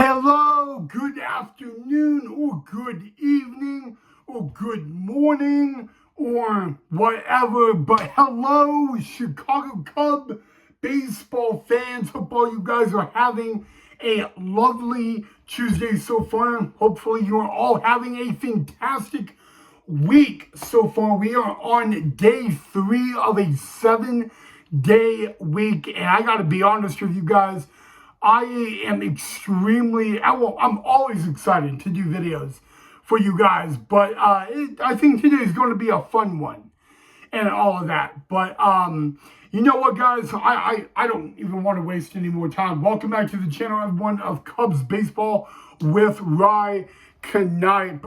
Hello, good afternoon, or good evening, or good morning, or whatever. But hello, Chicago Cub baseball fans. Hope all you guys are having a lovely Tuesday so far. Hopefully, you're all having a fantastic week so far. We are on day 3 of a 7-day week, and I got to be honest with you guys. I am I'm always excited to do videos for you guys, but I think today is going to be a fun one and all of that. But you know what, guys? I don't even want to waste any more time. Welcome back to the channel, everyone, of Cubs Baseball with Rye Knipe.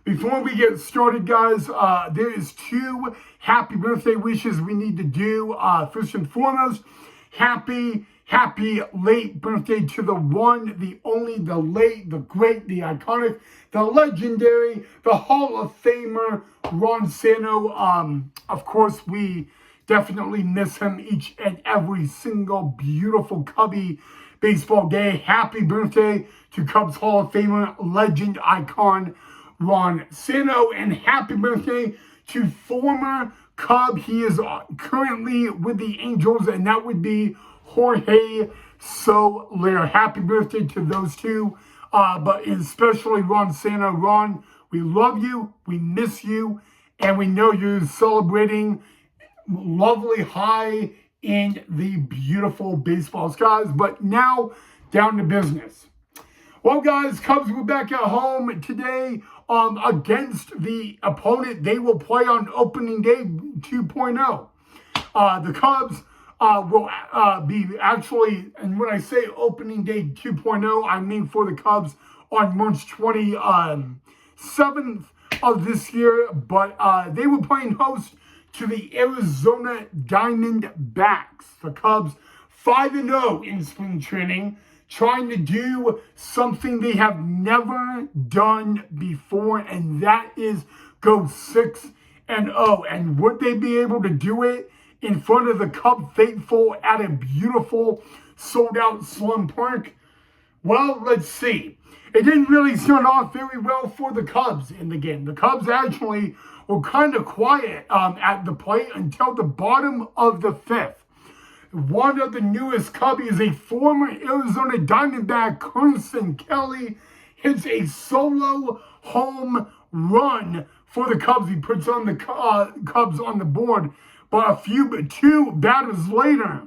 Before we get started, guys, there is 2 happy birthday wishes we need to do. First and foremost, happy late birthday to the one, the only, the late, the great, the iconic, the legendary, the Hall of Famer, Ron Santo. Of course, we definitely miss him each and every single beautiful Cubby baseball day. Happy birthday to Cubs Hall of Famer, legend, icon, Ron Santo, and happy birthday to former Cub. He is currently with the Angels, and that would be Jorge Soler. Happy birthday to those two, but especially Ron Santo. Ron, we love you, we miss you, and we know you're celebrating lovely high in the beautiful baseball skies. But now, down to business. Well, guys, Cubs were back at home today against the opponent they will play on opening day 2.0. The Cubs will be actually, and when I say opening day 2.0, I mean for the Cubs on March 27th of this year. But they were playing host to the Arizona Diamondbacks. The Cubs 5-0 in spring training, trying to do something they have never done before, and that is go 6-0. And would they be able to do it in front of the Cub faithful at a beautiful sold-out Sloan Park? Well, let's see. It didn't really start off very well for the Cubs in the game. The Cubs actually were kind of quiet at the plate until the bottom of the 5th. One of the newest Cubbies, a former Arizona Diamondback, Carson Kelly, hits a solo home run for the Cubs. He puts on the Cubs on the board. But 2 batters later,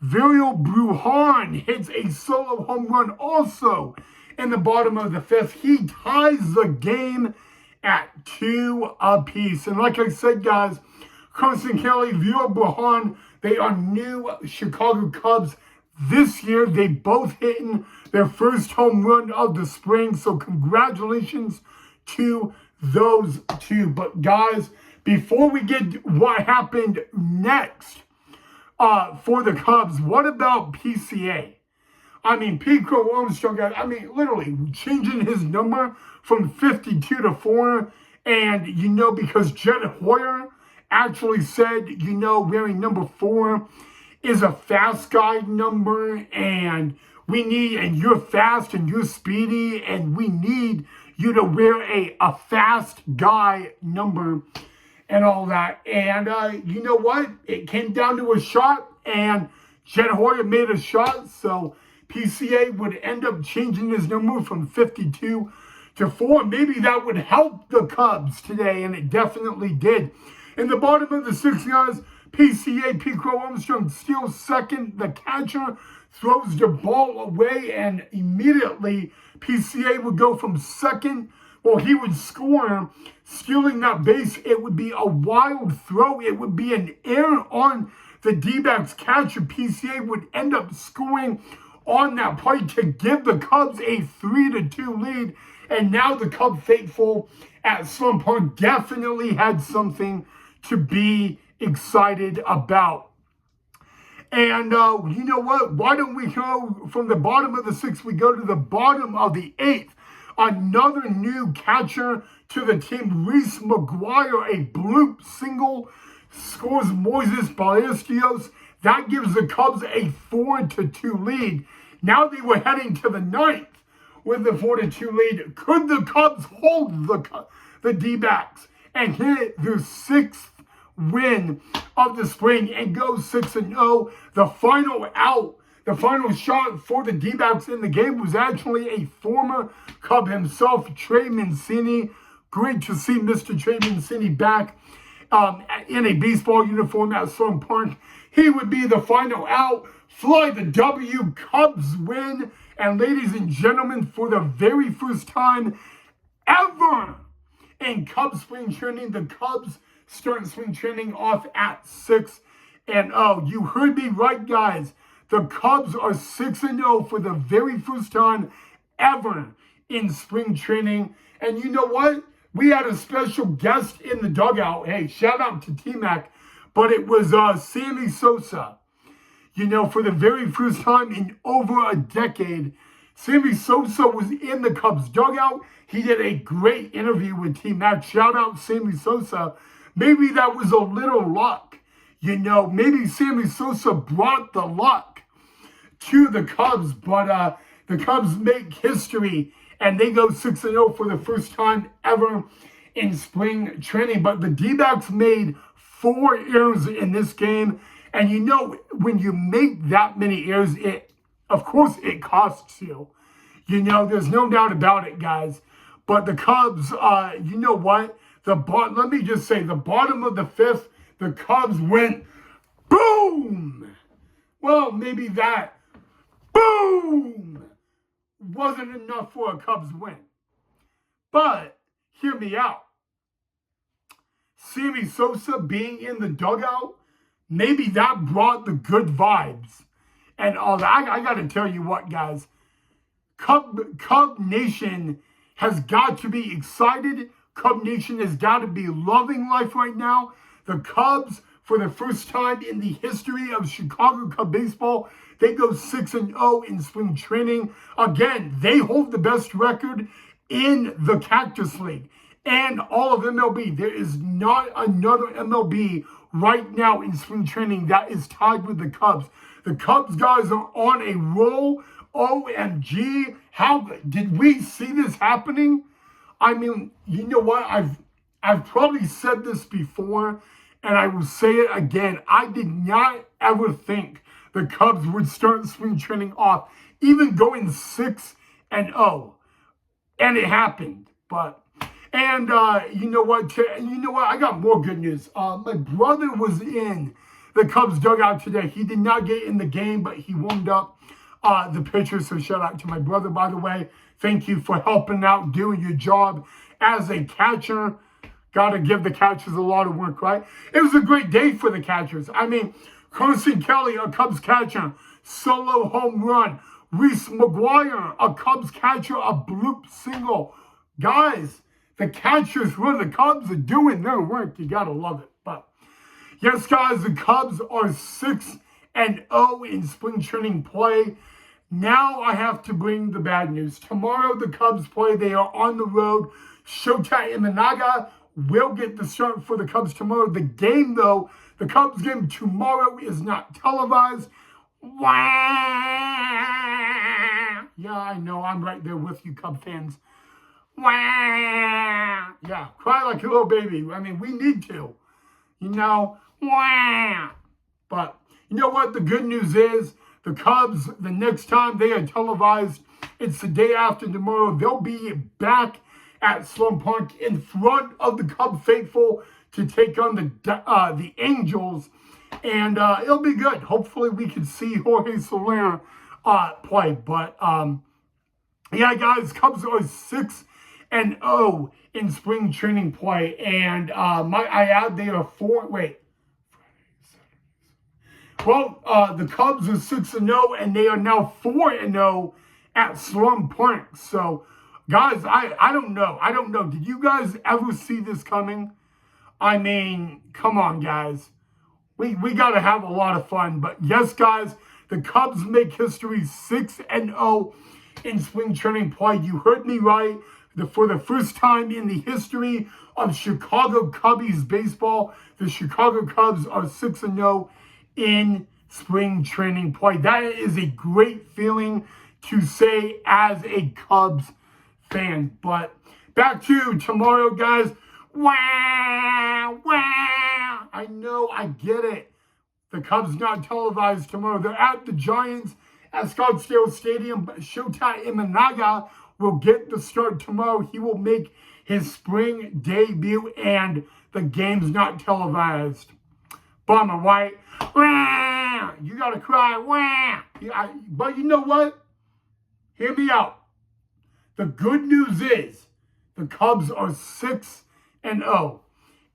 Virial Brujan hits a solo home run also in the bottom of the 5th. He ties the game at 2 apiece. And like I said, guys, Carson Kelly, Virial Brujan, they are new Chicago Cubs this year. They both hitting their first home run of the spring. So congratulations to those 2. But guys, before we get what happened next for the Cubs, what about PCA? I mean, Pete Crow Armstrong, literally changing his number from 52 to 4. And, because Jed Hoyer actually said, wearing number 4 is a fast guy number, and you're fast and you're speedy, and we need you to wear a fast guy number and all that. And you know what? It came down to a shot, and Jed Hoyer made a shot, so PCA would end up changing his number from 52 to 4. Maybe that would help the Cubs today, and it definitely did. In the bottom of the 6th, guys, PCA, Pete Crow Armstrong, steals second. The catcher throws the ball away, and immediately PCA would go from second. Well, he would score, stealing that base. It would be a wild throw. It would be an error on the D-backs catcher. PCA would end up scoring on that play to give the Cubs a 3-2 lead. And now the Cub faithful at Sloan Park definitely had something to be excited about. And you know what? Why don't we go from the bottom of the 6th, we go to the bottom of the 8th. Another new catcher to the team, Reese McGuire, a bloop single, scores Moises Ballesteros. That gives the Cubs a 4-2 lead. Now they were heading to the ninth with the 4-2 lead. Could the Cubs hold the D-backs and hit their sixth win of the spring and go 6-0? The final out, the final shot for the D-backs in the game was actually a former Cub himself, Trey Mancini. Great to see Mr. Trey Mancini back in a baseball uniform at Sloan Park. He would be the final out. Fly the W, Cubs win. And ladies and gentlemen, for the very first time ever in Cubs spring training, the Cubs start spring training off at 6-0. You heard me right, guys. The Cubs are 6-0 for the very first time ever in spring training. And you know what? We had a special guest in the dugout. Hey, shout out to T-Mac. But it was Sammy Sosa. You know, for the very first time in over a decade, Sammy Sosa was in the Cubs dugout. He did a great interview with T-Mac. Shout out Sammy Sosa. Maybe that was a little luck. You know, maybe Sammy Sosa brought the luck to the Cubs. But the Cubs make history, and they go 6-0 for the first time ever in spring training. But the D-backs made 4 errors in this game. And you know, when you make that many errors, of course it costs you. You know, there's no doubt about it, guys. But the Cubs, you know what? Let me just say, the bottom of the 5th, the Cubs went boom. Well, maybe that boom wasn't enough for a Cubs win. But hear me out. Sammy Sosa being in the dugout, maybe that brought the good vibes and all that. I got to tell you what, guys. Cub Nation has got to be excited. Cub Nation has got to be loving life right now. The Cubs, for the first time in the history of Chicago Cub baseball, they go 6-0 in spring training. Again, they hold the best record in the Cactus League and all of MLB. There is not another MLB right now in spring training that is tied with the Cubs. The Cubs guys are on a roll. OMG, how did we see this happening? I mean, you know what? I've probably said this before, and I will say it again. I did not ever think the Cubs would start spring training off, even going 6-0, and it happened. And you know what? I got more good news. My brother was in the Cubs dugout today. He did not get in the game, but he warmed up the pitchers. So shout out to my brother, by the way. Thank you for helping out, doing your job as a catcher. Got to give the catchers a lot of work, right? It was a great day for the catchers. I mean, Carson Kelly, a Cubs catcher, solo home run. Reese McGuire, a Cubs catcher, a bloop single. Guys, the catchers for the Cubs are doing their work. You got to love it. But yes, guys, the Cubs are 6-0 in spring training play. Now I have to bring the bad news. Tomorrow the Cubs play. They are on the road. Shota Imanaga will get the start for the Cubs tomorrow. The game, though, the Cubs game tomorrow is not televised. Wah! Yeah, I know. I'm right there with you, Cub fans. Wah! Yeah, cry like a little baby. I mean, we need to. You know, wah! But you know what? The good news is the Cubs, the next time they are televised, it's the day after tomorrow. They'll be back at Sloan Park in front of the Cub faithful to take on the Angels. And it'll be good. Hopefully we can see Jorge Soler play. But yeah, guys, Cubs are 6-0 in spring training play. And I add they are 4. Wait. Well, the Cubs are 6-0, and they are now 4-0 at Sloan Park. So, guys, I don't know. I don't know. Did you guys ever see this coming? I mean, come on, guys. We got to have a lot of fun. But, yes, guys, the Cubs make history 6-0 in spring training play. You heard me right. For the first time in the history of Chicago Cubbies baseball, the Chicago Cubs are 6-0 in spring training play. That is a great feeling to say as a Cubs fan. But back to tomorrow, guys. Wow, wow. I know, I get it. The Cubs not televised tomorrow. They're at the Giants at Scottsdale Stadium. But Shota Imanaga will get the start tomorrow. He will make his spring debut, and the game's not televised. Bummer, right? Wah! You gotta cry. Wah! But you know what? Hear me out. The good news is the Cubs are 6-0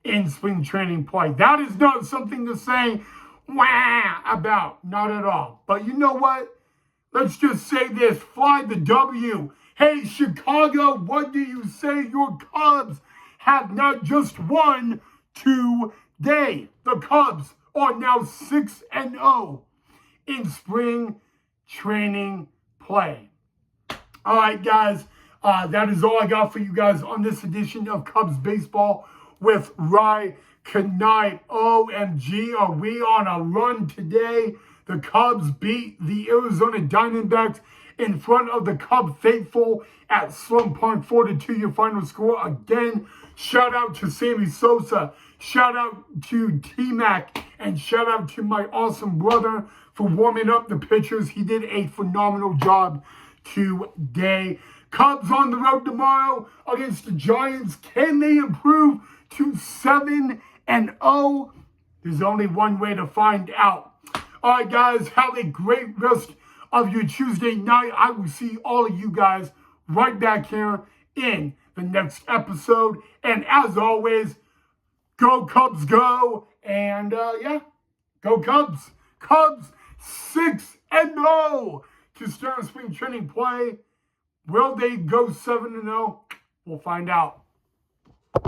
in spring training play. That is not something to say wah about. Not at all. But you know what? Let's just say this. Fly the W. Hey, Chicago, what do you say? Your Cubs have not just won today. The Cubs are now 6-0 in spring training play. All right, guys, that is all I got for you guys on this edition of Cubs Baseball with Rye Knight. OMG, are we on a run today? The Cubs beat the Arizona Diamondbacks in front of the Cub faithful at Sloan Park, 4-2 your final score. Again, shout out to Sammy Sosa, shout out to T-Mac, and shout out to my awesome brother for warming up the pitchers. He did a phenomenal job today. Cubs on the road tomorrow against the Giants. Can they improve to 7-0? There's only one way to find out. All right, guys, have a great rest of your Tuesday night. I will see all of you guys right back here in the next episode. And as always, go Cubs, go. And yeah, go Cubs. Cubs 6-0 to start spring training play. Will they go 7-0? We'll find out.